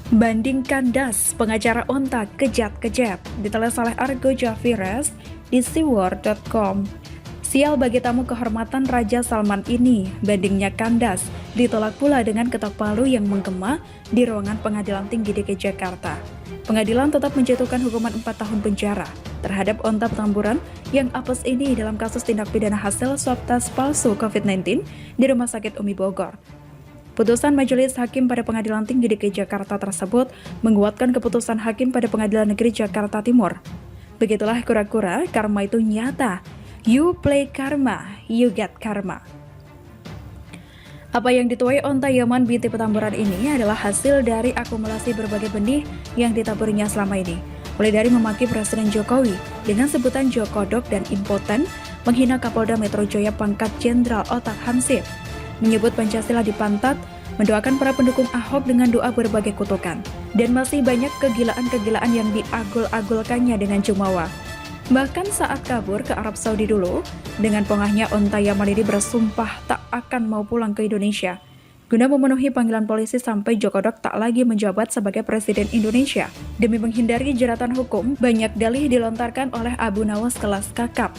Banding kandas, pengacara onta kejat-kejat, diteles oleh Argo Javires di seaworld.com. Sial bagi tamu kehormatan Raja Salman ini, bandingnya kandas, ditolak pula dengan ketok palu yang menggema di ruangan Pengadilan Tinggi DKI Jakarta. Pengadilan tetap menjatuhkan hukuman 4 tahun penjara terhadap onta Petamburan yang apes ini dalam kasus tindak pidana hasil swab tes palsu COVID-19 di Rumah Sakit Umi Bogor. Putusan Majelis Hakim pada Pengadilan Tinggi DKI Jakarta tersebut menguatkan keputusan Hakim pada Pengadilan Negeri Jakarta Timur. Begitulah kura-kura, karma itu nyata. You play karma, you get karma. Apa yang dituai onta Yaman binti Petamburan ini adalah hasil dari akumulasi berbagai benih yang ditaburinya selama ini. Mulai dari memaki Presiden Jokowi dengan sebutan Jokodok dan impoten, menghina Kapolda Metro Jaya pangkat Jenderal Otak Hansip, menyebut Pancasila di pantat, mendoakan para pendukung Ahok dengan doa berbagai kutukan, dan masih banyak kegilaan-kegilaan yang diagul-agulkannya dengan jumawa. Bahkan saat kabur ke Arab Saudi dulu, dengan pongahnya onta Yaman ini bersumpah tak akan mau pulang ke Indonesia, guna memenuhi panggilan polisi sampai Jokodok tak lagi menjabat sebagai Presiden Indonesia. Demi menghindari jeratan hukum, banyak dalih dilontarkan oleh Abu Nawas kelas kakap.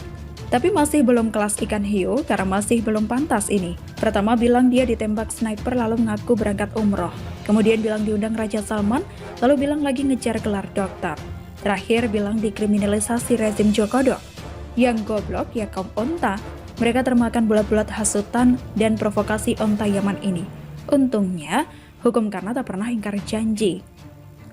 Tapi masih belum kelas ikan hiu karena masih belum pantas ini. Pertama bilang dia ditembak sniper lalu mengaku berangkat umroh. Kemudian bilang diundang Raja Salman, lalu bilang lagi ngejar gelar dokter. Terakhir bilang dikriminalisasi rezim Jokodok. Yang goblok ya kaum onta, mereka termakan bulat-bulat hasutan dan provokasi onta Yaman ini. Untungnya, hukum karena tak pernah ingkar janji.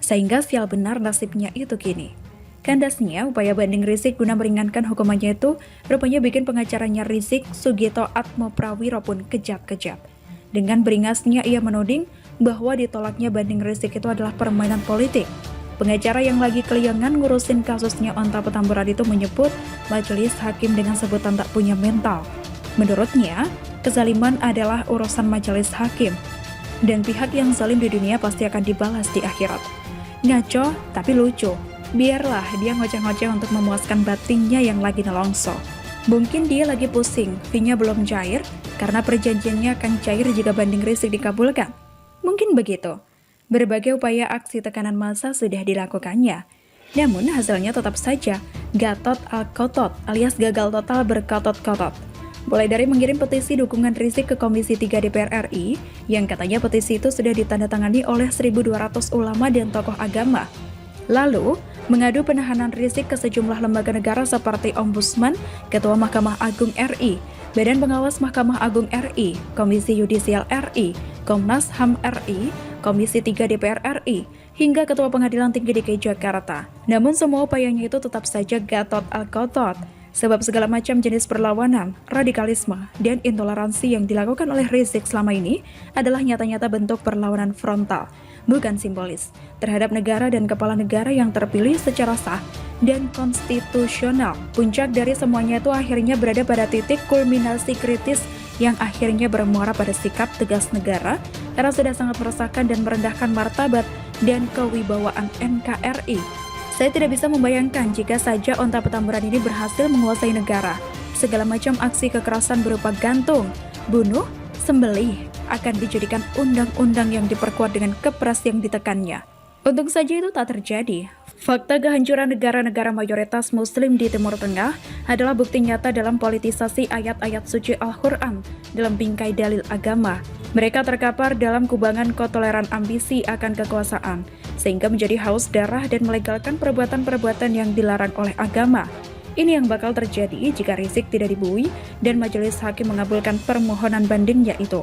Sehingga sial benar nasibnya itu kini. Kandasnya, upaya banding Rizik guna meringankan hukumannya itu rupanya bikin pengacaranya Rizik, Sugito Atmo Prawiro pun kejat-kejat. Dengan beringasnya ia menuding bahwa ditolaknya banding Rizik itu adalah permainan politik. Pengacara yang lagi keliangan ngurusin kasusnya onta Petamburan itu menyebut majelis hakim dengan sebutan tak punya mental. Menurutnya, kezaliman adalah urusan majelis hakim, dan pihak yang zalim di dunia pasti akan dibalas di akhirat. Ngaco, tapi lucu. Biarlah dia ngoceh-ngoceh untuk memuaskan batinnya yang lagi nelongso. Mungkin dia lagi pusing, fee-nya belum cair, karena perjanjiannya akan cair jika banding Rizik dikabulkan. Mungkin begitu. Berbagai upaya aksi tekanan massa sudah dilakukannya. Namun hasilnya tetap saja Gatot Al-Kotot alias gagal total berkotot-kotot. Mulai dari mengirim petisi dukungan Rizik ke Komisi 3 DPR RI, yang katanya petisi itu sudah ditandatangani oleh 1.200 ulama dan tokoh agama. Lalu, mengadu penahanan Rizik ke sejumlah lembaga negara seperti Ombudsman, Ketua Mahkamah Agung RI, Badan Pengawas Mahkamah Agung RI, Komisi Yudisial RI, Komnas HAM RI, Komisi 3 DPR RI, hingga Ketua Pengadilan Tinggi DKI Jakarta. Namun semua upayanya itu tetap saja Gatot Al-Kotot, sebab segala macam jenis perlawanan, radikalisme, dan intoleransi yang dilakukan oleh Rizik selama ini adalah nyata-nyata bentuk perlawanan frontal, bukan simbolis, terhadap negara dan kepala negara yang terpilih secara sah dan konstitusional. Puncak dari semuanya itu akhirnya berada pada titik kulminasi kritis yang akhirnya bermuara pada sikap tegas negara karena sudah sangat meresahkan dan merendahkan martabat dan kewibawaan NKRI. Saya tidak bisa membayangkan jika saja onta Petamburan ini berhasil menguasai negara. Segala macam aksi kekerasan berupa gantung, bunuh, sembelih akan dijadikan undang-undang yang diperkuat dengan kepres yang ditekannya. Untung saja itu tak terjadi. Fakta kehancuran negara-negara mayoritas Muslim di Timur Tengah adalah bukti nyata dalam politisasi ayat-ayat suci Al-Quran dalam bingkai dalil agama. Mereka terkapar dalam kubangan kotoleran ambisi akan kekuasaan, sehingga menjadi haus darah dan melegalkan perbuatan-perbuatan yang dilarang oleh agama. Ini yang bakal terjadi jika Rizik tidak dibuih dan majelis hakim mengabulkan permohonan bandingnya itu.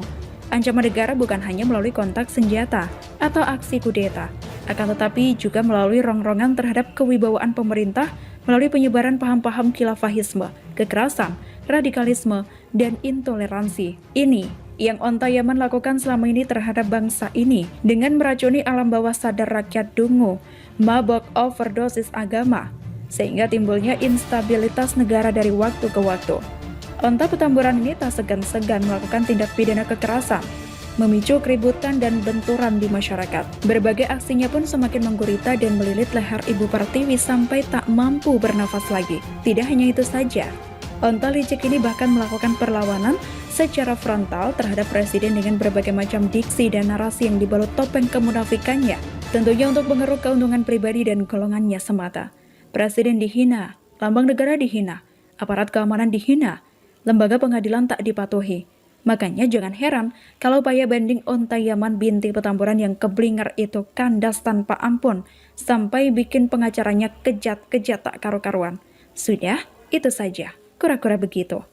Ancaman negara bukan hanya melalui kontak senjata atau aksi kudeta, akan tetapi juga melalui rongrongan terhadap kewibawaan pemerintah melalui penyebaran paham-paham khilafahisme, kekerasan, radikalisme, dan intoleransi. Ini yang onta Yaman lakukan selama ini terhadap bangsa ini dengan meracuni alam bawah sadar rakyat dungu, mabok overdosis agama, sehingga timbulnya instabilitas negara dari waktu ke waktu. Onta Petamburan ini tak segan-segan melakukan tindak pidana kekerasan, memicu keributan dan benturan di masyarakat. Berbagai aksinya pun semakin menggurita dan melilit leher Ibu Pertiwi sampai tak mampu bernafas lagi. Tidak hanya itu saja, onta licik ini bahkan melakukan perlawanan secara frontal terhadap presiden dengan berbagai macam diksi dan narasi yang dibalut topeng kemunafikannya. Tentunya untuk mengeruk keuntungan pribadi dan golongannya semata. Presiden dihina, lambang negara dihina, aparat keamanan dihina, lembaga pengadilan tak dipatuhi. Makanya jangan heran kalau upaya banding Onta Yaman binti Petamburan yang keblinger itu kandas tanpa ampun, sampai bikin pengacaranya kejat-kejat tak karu-karuan. Sudah, itu saja. Kura-kura begitu.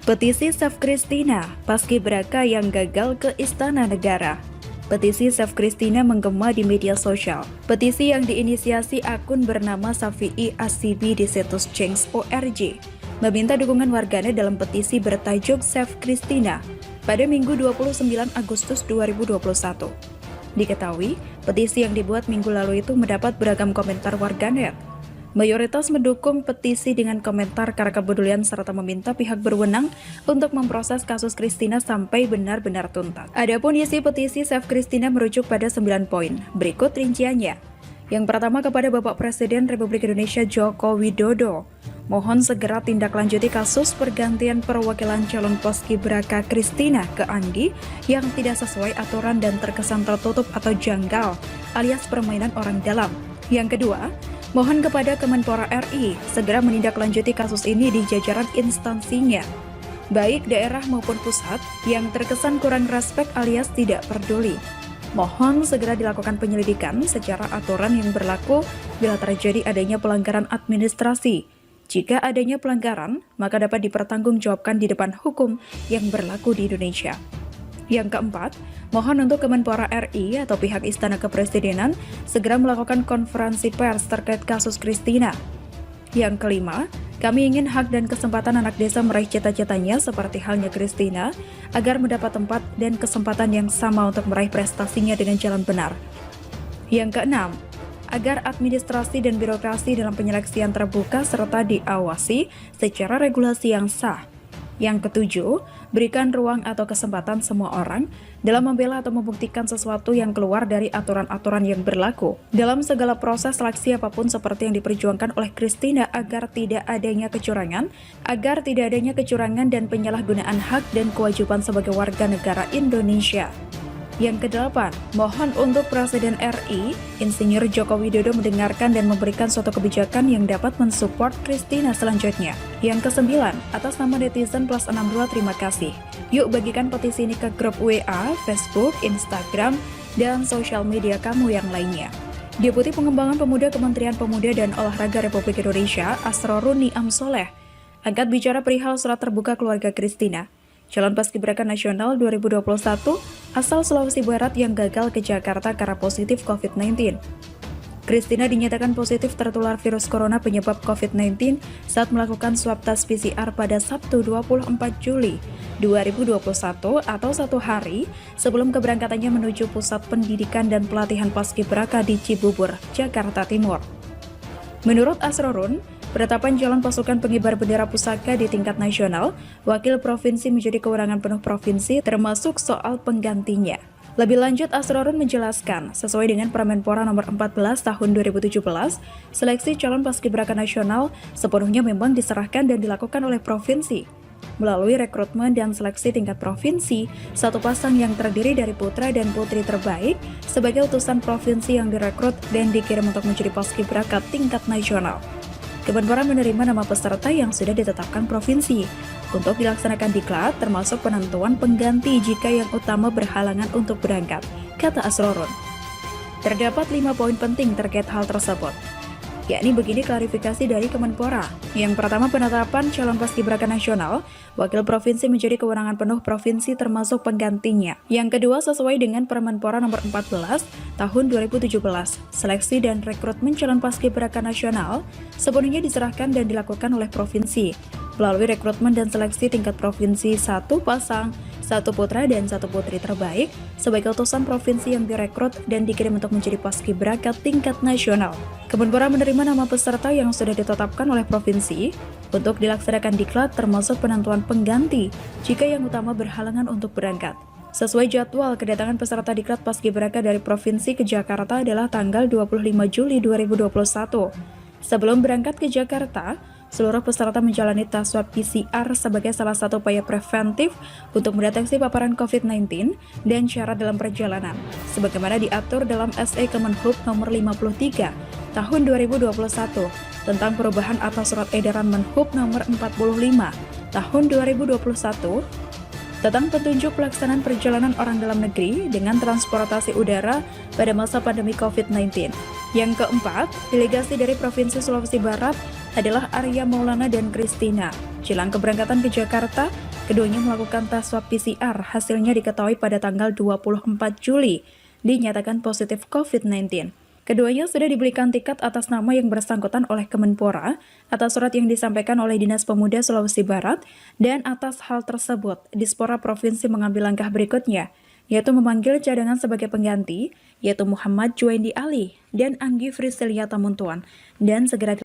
Petisi Save Christina, paskibraka yang gagal ke Istana Negara. Petisi Save Christina menggema di media sosial. Petisi yang diinisiasi akun bernama Safi'i Asibi di situs Change.org meminta dukungan warganet dalam petisi bertajuk Save Christina pada Minggu 29 Agustus 2021. Diketahui, petisi yang dibuat minggu lalu itu mendapat beragam komentar warganet. Mayoritas mendukung petisi dengan komentar karena kepedulian serta meminta pihak berwenang untuk memproses kasus Christina sampai benar-benar tuntas. Adapun isi petisi Save Christina merujuk pada 9 poin. Berikut rinciannya. Yang pertama, kepada Bapak Presiden Republik Indonesia Joko Widodo, mohon segera tindak lanjuti kasus pergantian perwakilan calon paskibraka Christina ke Andi yang tidak sesuai aturan dan terkesan tertutup atau janggal alias permainan orang dalam. Yang kedua, mohon kepada Kemenpora RI segera menindaklanjuti kasus ini di jajaran instansinya, baik daerah maupun pusat, yang terkesan kurang respek alias tidak peduli. Mohon segera dilakukan penyelidikan secara aturan yang berlaku bila terjadi adanya pelanggaran administrasi. Jika adanya pelanggaran, maka dapat dipertanggungjawabkan di depan hukum yang berlaku di Indonesia. Yang keempat, mohon untuk Kemenpora RI atau pihak Istana Kepresidenan segera melakukan konferensi pers terkait kasus Christina. Yang kelima, kami ingin hak dan kesempatan anak desa meraih cita-citanya seperti halnya Christina, agar mendapat tempat dan kesempatan yang sama untuk meraih prestasinya dengan jalan benar. Yang keenam, agar administrasi dan birokrasi dalam penyeleksian terbuka serta diawasi secara regulasi yang sah. Yang ketujuh, berikan ruang atau kesempatan semua orang dalam membela atau membuktikan sesuatu yang keluar dari aturan-aturan yang berlaku dalam segala proses seleksi apapun seperti yang diperjuangkan oleh Christina agar tidak adanya kecurangan dan penyalahgunaan hak dan kewajiban sebagai warga negara Indonesia. Yang kedelapan, mohon untuk Presiden RI, Insinyur Joko Widodo mendengarkan dan memberikan suatu kebijakan yang dapat mensupport Christina selanjutnya. Yang kesembilan, atas nama netizen plus 62 terima kasih. Yuk bagikan petisi ini ke grup WA, Facebook, Instagram, dan sosial media kamu yang lainnya. Deputi Pengembangan Pemuda Kementerian Pemuda dan Olahraga Republik Indonesia, Asrorun Niam Soleh, angkat bicara perihal surat terbuka keluarga Christina, calon paskibraka nasional 2021 asal Sulawesi Barat yang gagal ke Jakarta karena positif COVID-19. Christina dinyatakan positif tertular virus corona penyebab COVID-19 saat melakukan swab tes PCR pada Sabtu 24 Juli 2021 atau 1 hari sebelum keberangkatannya menuju Pusat Pendidikan dan Pelatihan Paskibraka di Cibubur, Jakarta Timur. Menurut Asrorun, penetapan calon pasukan pengibar bendera pusaka di tingkat nasional, wakil provinsi menjadi kewenangan penuh provinsi termasuk soal penggantinya. Lebih lanjut, Asrorun menjelaskan, sesuai dengan Permenpora nomor 14 tahun 2017, seleksi calon paskibraka nasional sepenuhnya memang diserahkan dan dilakukan oleh provinsi. Melalui rekrutmen dan seleksi tingkat provinsi, satu pasang yang terdiri dari putra dan putri terbaik sebagai utusan provinsi yang direkrut dan dikirim untuk menjadi paskibraka tingkat nasional. Kemenpora menerima nama peserta yang sudah ditetapkan provinsi untuk dilaksanakan diklat, termasuk penentuan pengganti jika yang utama berhalangan untuk berangkat, kata Asrorun. Terdapat 5 poin penting terkait hal tersebut, yakni begini klarifikasi dari Kemenpora. Yang pertama, penetapan calon paskibraka nasional, wakil provinsi menjadi kewenangan penuh provinsi termasuk penggantinya. Yang kedua, sesuai dengan Permenpora nomor 14 tahun 2017, seleksi dan rekrutmen calon paskibraka nasional sepenuhnya diserahkan dan dilakukan oleh provinsi melalui rekrutmen dan seleksi tingkat provinsi, satu pasang, satu putra dan satu putri terbaik sebagai utusan provinsi yang direkrut dan dikirim untuk menjadi paskibraka tingkat nasional. Kemenpora menerima nama peserta yang sudah ditetapkan oleh provinsi untuk dilaksanakan diklat, termasuk penentuan pengganti jika yang utama berhalangan untuk berangkat. Sesuai jadwal, kedatangan peserta diklat paskibraka dari provinsi ke Jakarta adalah tanggal 25 Juli 2021. Sebelum berangkat ke Jakarta, seluruh peserta menjalani tes swab PCR sebagai salah satu upaya preventif untuk mendeteksi paparan COVID-19 dan syarat dalam perjalanan, sebagaimana diatur dalam SE Kemenhub nomor 53 tahun 2021 tentang perubahan atas surat edaran Menhub nomor 45 tahun 2021 tentang petunjuk pelaksanaan perjalanan orang dalam negeri dengan transportasi udara pada masa pandemi COVID-19. Yang keempat, delegasi dari Provinsi Sulawesi Barat adalah Arya Maulana dan Kristina. Jelang keberangkatan ke Jakarta, keduanya melakukan tes swab PCR. Hasilnya diketahui pada tanggal 24 Juli, dinyatakan positif COVID-19. Keduanya sudah dibelikan tiket atas nama yang bersangkutan oleh Kemenpora atas surat yang disampaikan oleh Dinas Pemuda Sulawesi Barat, dan atas hal tersebut, Dispora Provinsi mengambil langkah berikutnya, yaitu memanggil cadangan sebagai pengganti, yaitu Muhammad Juwendi Ali dan Anggi Frisilia Tamuntuan, dan segera